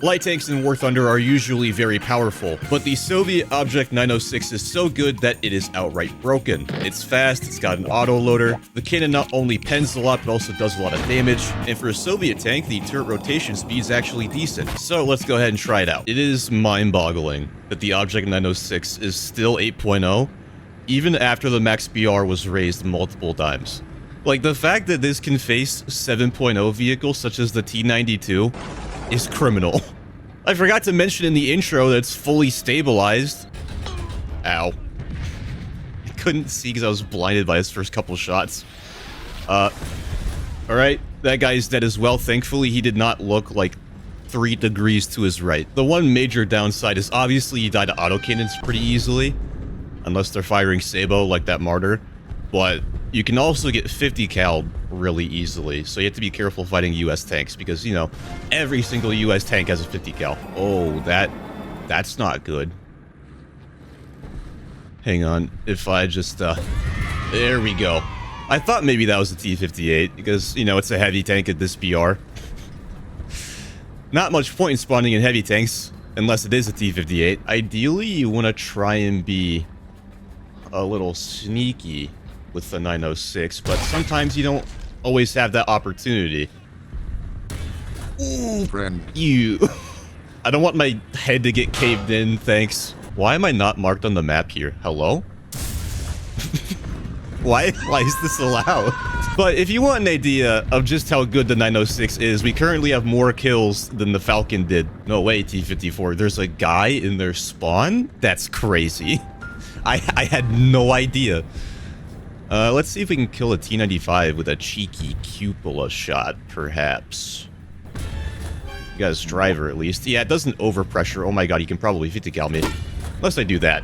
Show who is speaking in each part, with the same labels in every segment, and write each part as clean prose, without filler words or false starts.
Speaker 1: Light tanks in War Thunder are usually very powerful, but the Soviet Object 906 is so good that it is outright broken. It's fast, it's got an autoloader, the cannon not only pens a lot but also does a lot of damage, and for a Soviet tank, the turret rotation speed is actually decent. So let's go ahead and try it out. It is mind-boggling that the Object 906 is still 8.0, even after the max BR was raised multiple times. Like, the fact that this can face 7.0 vehicles such as the T-92 is criminal. I forgot to mention in the intro that it's fully stabilized. Ow. I couldn't see because I was blinded by his first couple shots. Alright, that guy's dead as well. Thankfully, he did not look like 3 degrees to his right. The one major downside is obviously you die to autocannons pretty easily, unless they're firing Sabo like that Martyr, but you can also get 50 cal really easily, so you have to be careful fighting US tanks because, you know, every single US tank has a 50 cal. Oh, that's not good. Hang on, if I just, there we go. I thought maybe that was the T-58 because, you know, it's a heavy tank at this BR. Not much point in spawning in heavy tanks unless it is a T-58. Ideally, you want to try and be a little sneaky with the 906, but sometimes you don't always have that opportunity. Ooh,
Speaker 2: friend.
Speaker 1: You. I don't want my head to get caved in, thanks. Why am I not marked on the map here? Hello? Why is this allowed? But if you want an idea of just how good the 906 is, we currently have more kills than the Falcon did. No way, T-54. There's a guy in their spawn? That's crazy. I had no idea. Let's see if we can kill a T-95 with a cheeky cupola shot, perhaps. You got his driver, at least. Yeah, it doesn't overpressure. Oh my god, you can probably 50 cal me. Unless I do that.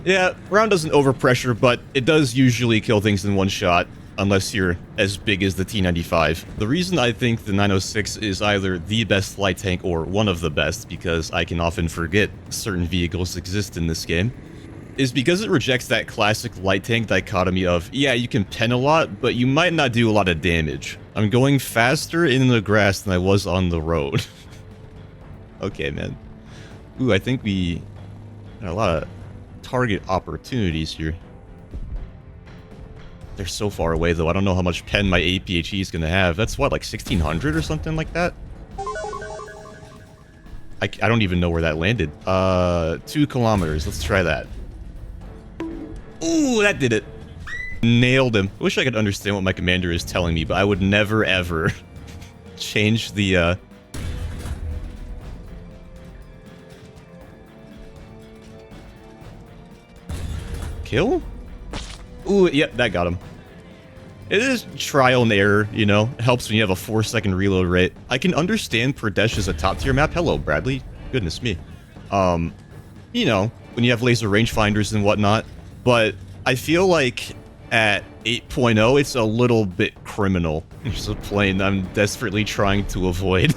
Speaker 1: Yeah, round doesn't overpressure, but it does usually kill things in one shot, unless you're as big as the T-95. The reason I think the 906 is either the best light tank or one of the best, because I can often forget certain vehicles exist in this game, is because it rejects that classic light tank dichotomy of, yeah, you can pen a lot, but you might not do a lot of damage. I'm going faster in the grass than I was on the road. Okay, man. Ooh, I think we got a lot of target opportunities here. They're so far away, though. I don't know how much pen my APHE is going to have. That's what, like 1600 or something like that? I don't even know where that landed. 2 kilometers. Let's try that. Ooh, that did it. Nailed him. I wish I could understand what my commander is telling me, but I would never, ever change the, Kill? Ooh, yep, that got him. It is trial and error, you know? It helps when you have a 4-second reload rate. I can understand Pradesh is a top-tier map. Hello, Bradley. Goodness me. You know, when you have laser rangefinders and whatnot. But I feel like at 8.0, it's a little bit criminal. There's a plane I'm desperately trying to avoid.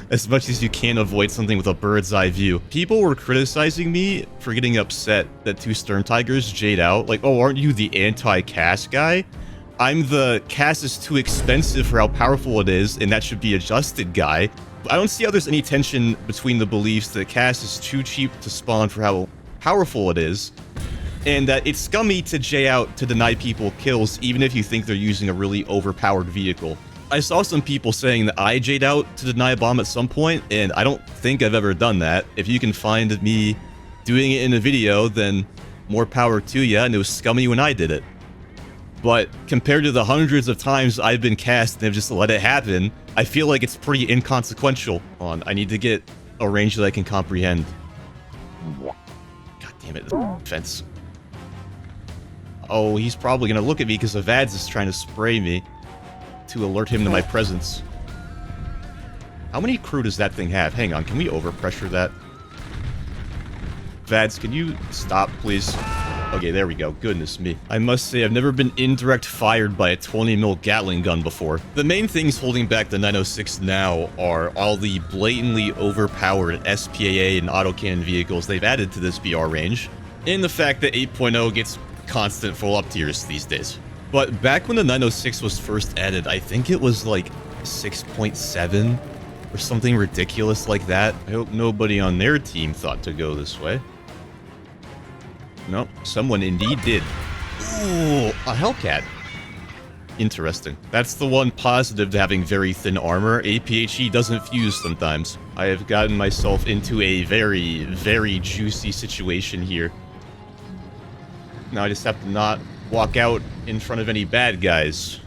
Speaker 1: As much as you can avoid something with a bird's eye view. People were criticizing me for getting upset that 2 Stern Tigers jade out. Like, oh, aren't you the anti-CAS guy? I'm the CAS is too expensive for how powerful it is, and that should be adjusted guy. I don't see how there's any tension between the beliefs that CAS is too cheap to spawn for how powerful it is, and that it's scummy to J out to deny people kills even if you think they're using a really overpowered vehicle. I saw some people saying that I J'd out to deny a bomb at some point, and I don't think I've ever done that. If you can find me doing it in a video, then more power to ya, and it was scummy when I did it. But compared to the hundreds of times I've been cast and have just let it happen, I feel like it's pretty inconsequential. Hold on, I need to get a range that I can comprehend. God damn it, this fence. Oh, he's probably gonna look at me because Avads is trying to spray me to alert him to my presence. How many crew does that thing have? Hang on, can we overpressure that? Vads, can you stop, please? Okay, there we go. Goodness me. I must say, I've never been indirect fired by a 20mm Gatling gun before. The main things holding back the 906 now are all the blatantly overpowered SPAA and autocannon vehicles they've added to this BR range, and the fact that 8.0 gets constant full up tiers these days. But back when the 906 was first added, I think it was like 6.7 Or something ridiculous like that. I hope nobody on their team thought to go this way. Nope, someone indeed did. Ooh, a Hellcat. Interesting. That's the one positive to having very thin armor. APHE doesn't fuse sometimes. I have gotten myself into a very, very juicy situation here. Now I just have to not walk out in front of any bad guys.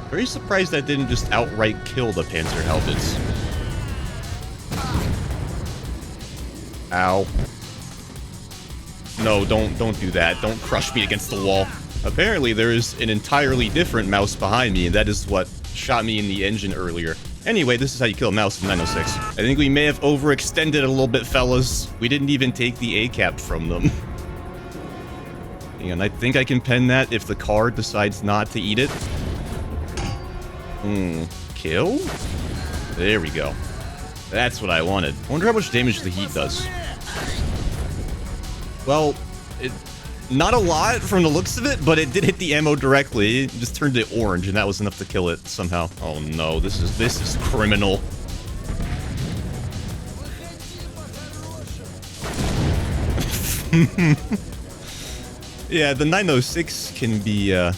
Speaker 1: Very surprised that didn't just outright kill the Panzerhaubitze. Ow. No, don't do that. Don't crush me against the wall. Apparently, there is an entirely different mouse behind me, and that is what shot me in the engine earlier. Anyway, this is how you kill a mouse in 906. I think we may have overextended it a little bit, fellas. We didn't even take the ACAP from them. And I think I can pen that if the car decides not to eat it. Kill? There we go. That's what I wanted. I wonder how much damage the heat does. Well, not a lot from the looks of it, but it did hit the ammo directly. It just turned it orange, and that was enough to kill it somehow. Oh no, this is criminal. Yeah, the 906 can be a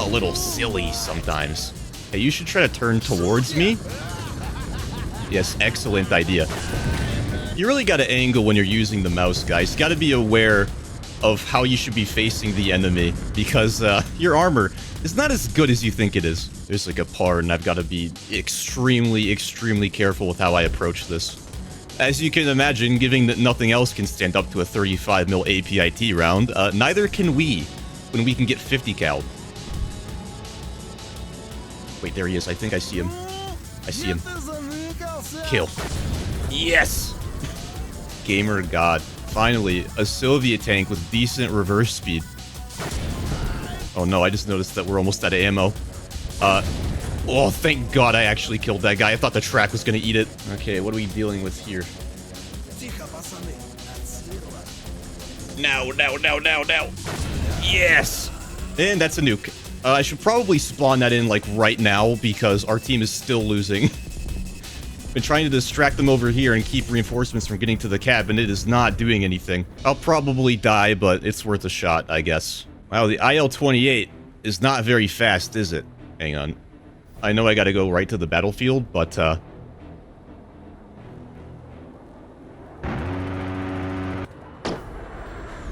Speaker 1: little silly sometimes. Hey, you should try to turn towards me. Yes, excellent idea. You really got to angle when you're using the mouse, guys. You got to be aware of how you should be facing the enemy, because your armor is not as good as you think it is. There's like a part, and I've got to be extremely, extremely careful with how I approach this. As you can imagine, given that nothing else can stand up to a 35mm APIT round, neither can we when we can get 50 cal. Wait, there he is. I think I see him. I see him. Kill. Yes! Gamer God. Finally, a Soviet tank with decent reverse speed. Oh no, I just noticed that we're almost out of ammo. Oh, thank God I actually killed that guy. I thought the track was gonna eat it. Okay, what are we dealing with here? Now. Yes! And that's a nuke. I should probably spawn that in, like, right now, because our team is still losing. Been trying to distract them over here and keep reinforcements from getting to the cab, and it is not doing anything. I'll probably die, but it's worth a shot, I guess. Wow, the IL-28 is not very fast, is it? Hang on. I know I gotta go right to the battlefield, but,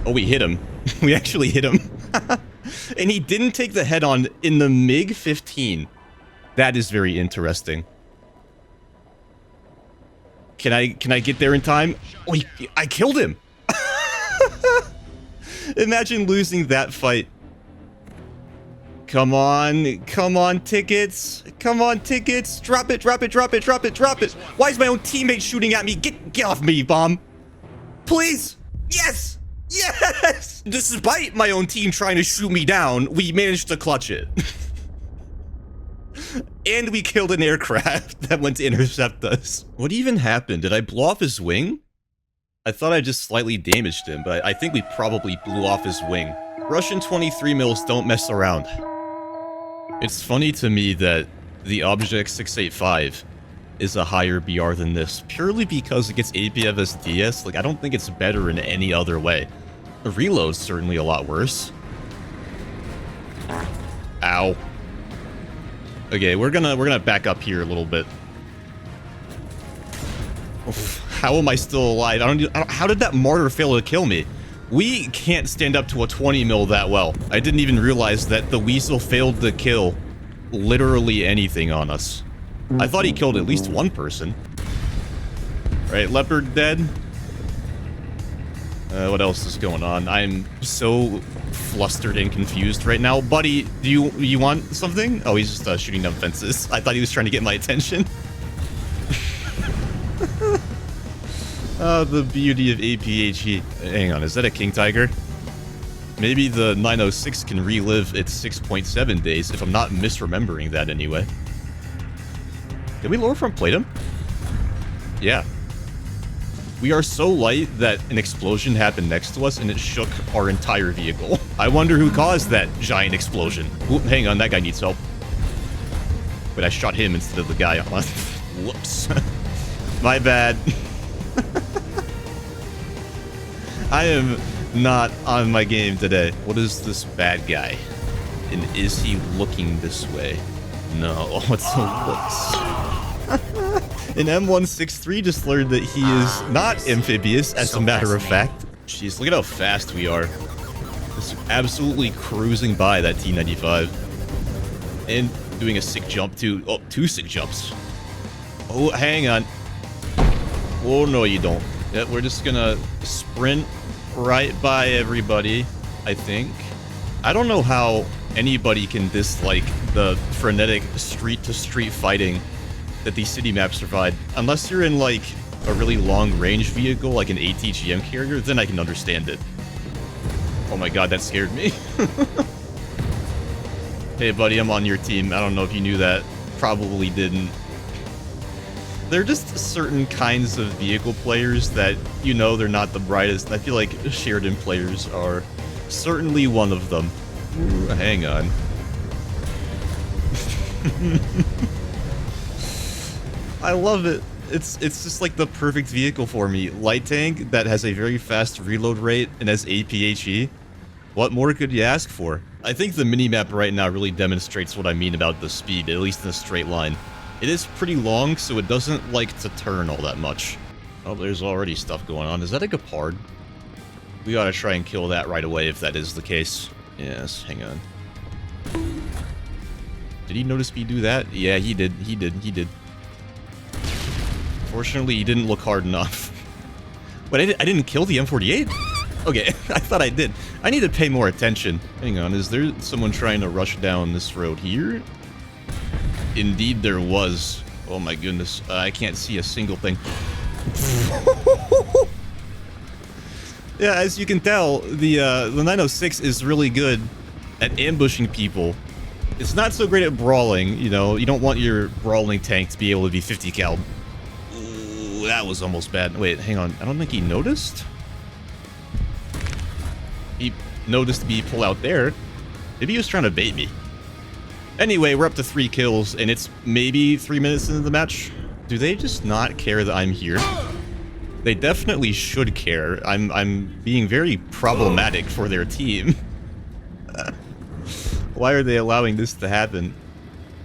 Speaker 1: Oh, we hit him. We actually hit him. And he didn't take the head-on in the MiG-15. That is very interesting. Can I get there in time? Oh, I killed him! Imagine losing that fight. Come on, tickets. Come on, tickets. Drop it. Why is my own teammate shooting at me? Get off me, bomb. Please. Yes. Yes! Despite my own team trying to shoot me down, we managed to clutch it. And we killed an aircraft that went to intercept us. What even happened? Did I blow off his wing? I thought I just slightly damaged him, but I think we probably blew off his wing. Russian 23mm don't mess around. It's funny to me that the Object 685 is a higher BR than this, purely because it gets APFS DS. Like, I don't think it's better in any other way. The reload's certainly a lot worse. Ow. Okay, we're gonna back up here a little bit. Oof, how am I still alive? How did that mortar fail to kill me? We can't stand up to a 20mm that well. I didn't even realize that the Weasel failed to kill literally anything on us. I thought he killed at least one person. Right, Leopard dead. What else is going on? I'm so flustered and confused right now. Buddy, do you want something? Oh, he's just shooting down fences. I thought he was trying to get my attention. Oh, the beauty of APHE. Hang on, is that a King Tiger? Maybe the 906 can relive its 6.7 days, if I'm not misremembering that anyway. Did we lower front plate him? Yeah. We are so light that an explosion happened next to us and it shook our entire vehicle. I wonder who caused that giant explosion. Ooh, hang on, that guy needs help. Wait, I shot him instead of the guy. Whoops. My bad. I am not on my game today. What is this bad guy? And is he looking this way? No. What's the looks? And M163 just learned that he is not amphibious, as a matter of fact. Jeez, look at how fast we are. Just absolutely cruising by that T-95. And doing a sick jump too. Oh, 2 sick jumps. Oh, hang on. Oh, no, you don't. Yeah, we're just gonna sprint right by everybody, I think. I don't know how anybody can dislike the frenetic street-to-street fighting that these city maps provide. Unless you're in, like, a really long-range vehicle, like an ATGM carrier, then I can understand it. Oh my god, that scared me. Hey, buddy, I'm on your team. I don't know if you knew that. Probably didn't. There are just certain kinds of vehicle players that, you know, they're not the brightest. I feel like Sheridan players are certainly one of them. Ooh, hang on. I love it. It's just like the perfect vehicle for me. Light tank that has a very fast reload rate and has APHE. What more could you ask for? I think the minimap right now really demonstrates what I mean about the speed, at least in a straight line. It is pretty long, so it doesn't like to turn all that much. Oh, there's already stuff going on. Is that a Gepard? We gotta try and kill that right away if that is the case. Yes, hang on. Did he notice me do that? Yeah, he did. He did. Fortunately, he didn't look hard enough. But I didn't kill the M48? Okay, I thought I did. I need to pay more attention. Hang on, is there someone trying to rush down this road here? Indeed there was. Oh my goodness, I can't see a single thing. Yeah, as you can tell, the 906 is really good at ambushing people. It's not so great at brawling, you know. You don't want your brawling tank to be able to be 50 cal. Ooh, that was almost bad. Wait, hang on. I don't think he noticed. He noticed me pull out there. Maybe he was trying to bait me. Anyway, we're up to 3 kills, and it's maybe 3 minutes into the match. Do they just not care that I'm here? They definitely should care. I'm being very problematic for their team. Why are they allowing this to happen?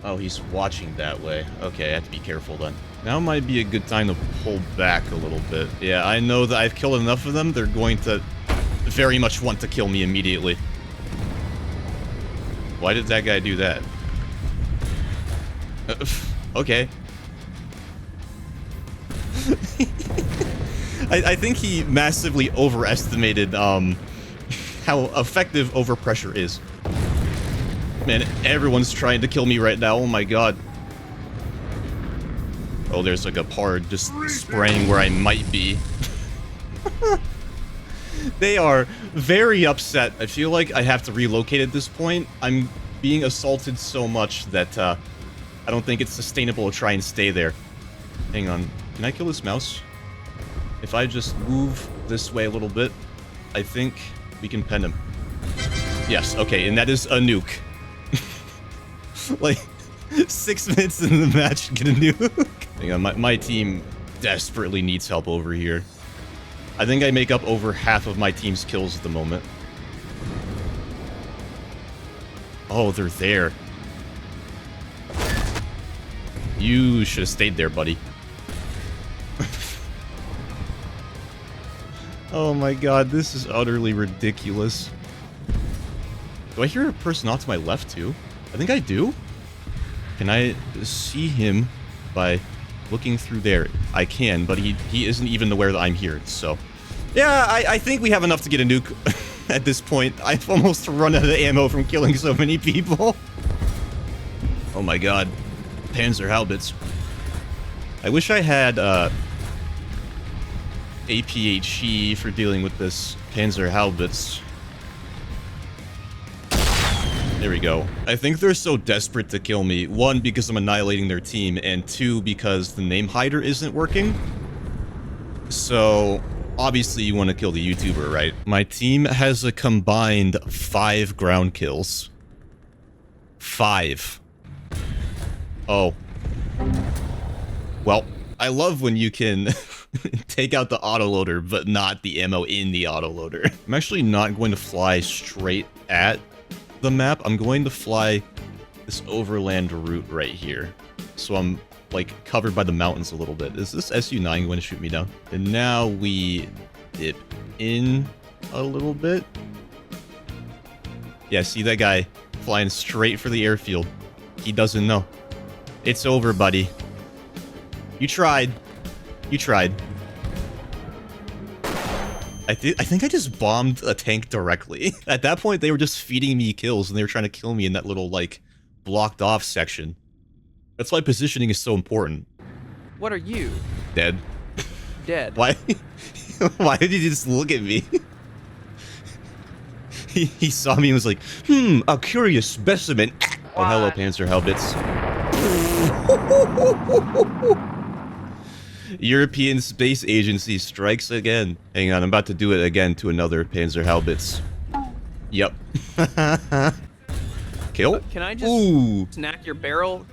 Speaker 1: Oh, he's watching that way. Okay, I have to be careful then. Now might be a good time to pull back a little bit. Yeah, I know that I've killed enough of them. They're going to very much want to kill me immediately. Why did that guy do that? Okay. I think he massively overestimated how effective overpressure is. Man, everyone's trying to kill me right now. Oh my god. Oh, there's like a Gepard just spraying where I might be. They are very upset. I feel like I have to relocate at this point. I'm being assaulted so much that I don't think it's sustainable to try and stay there. Hang on. Can I kill this mouse? If I just move this way a little bit, I think we can pen him. Yes, okay, and that is a nuke. Like, 6 minutes into the match, get a nuke. Hang on, my team desperately needs help over here. I think I make up over half of my team's kills at the moment. Oh, they're there. You should have stayed there, buddy. Oh my god, this is utterly ridiculous. Do I hear a person off to my left, too? I think I do. Can I see him by looking through there? I can, but he isn't even aware that I'm here, so... Yeah, I think we have enough to get a nuke at this point. I've almost run out of ammo from killing so many people. Oh my god. Panzerhaubitz. I wish I had, APHE for dealing with this Panzerhaubitz. There we go. I think they're so desperate to kill me. 1, because I'm annihilating their team, and 2, because the name hider isn't working. So, obviously you want to kill the YouTuber, right? My team has a combined 5 ground kills. 5. Oh. Well, I love when you can take out the autoloader, but not the ammo in the autoloader. I'm actually not going to fly straight at the map. I'm going to fly this overland route right here. So I'm, like, covered by the mountains a little bit. Is this SU-9 going to shoot me down? And now we dip in a little bit. Yeah, see that guy flying straight for the airfield. He doesn't know. It's over, buddy. You tried. You tried. I think I just bombed a tank directly. At that point, they were just feeding me kills, and they were trying to kill me in that little, like, blocked off section. That's why positioning is so important.
Speaker 2: What are you?
Speaker 1: Dead.
Speaker 2: Dead.
Speaker 1: Why? Why did he just look at me? He saw me and was like, a curious specimen. Oh, hello, Panzer Haubitz. European Space Agency strikes again. Hang on, I'm about to do it again to another Panzer Haubitz. Yep. Kill?
Speaker 2: Can I just snack your barrel?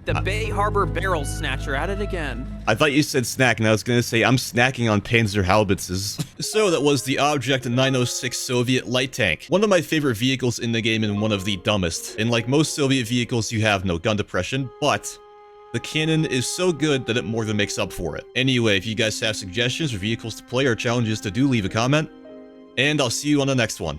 Speaker 2: The Bay Harbor Barrel Snatcher at it again.
Speaker 1: I thought you said snack, and I was gonna say I'm snacking on Panzer Haubitzes. So that was the Object 906 Soviet light tank. One of my favorite vehicles in the game and one of the dumbest. And like most Soviet vehicles, you have no gun depression, but the cannon is so good that it more than makes up for it. Anyway, if you guys have suggestions or vehicles to play or challenges to do, leave a comment. And I'll see you on the next one.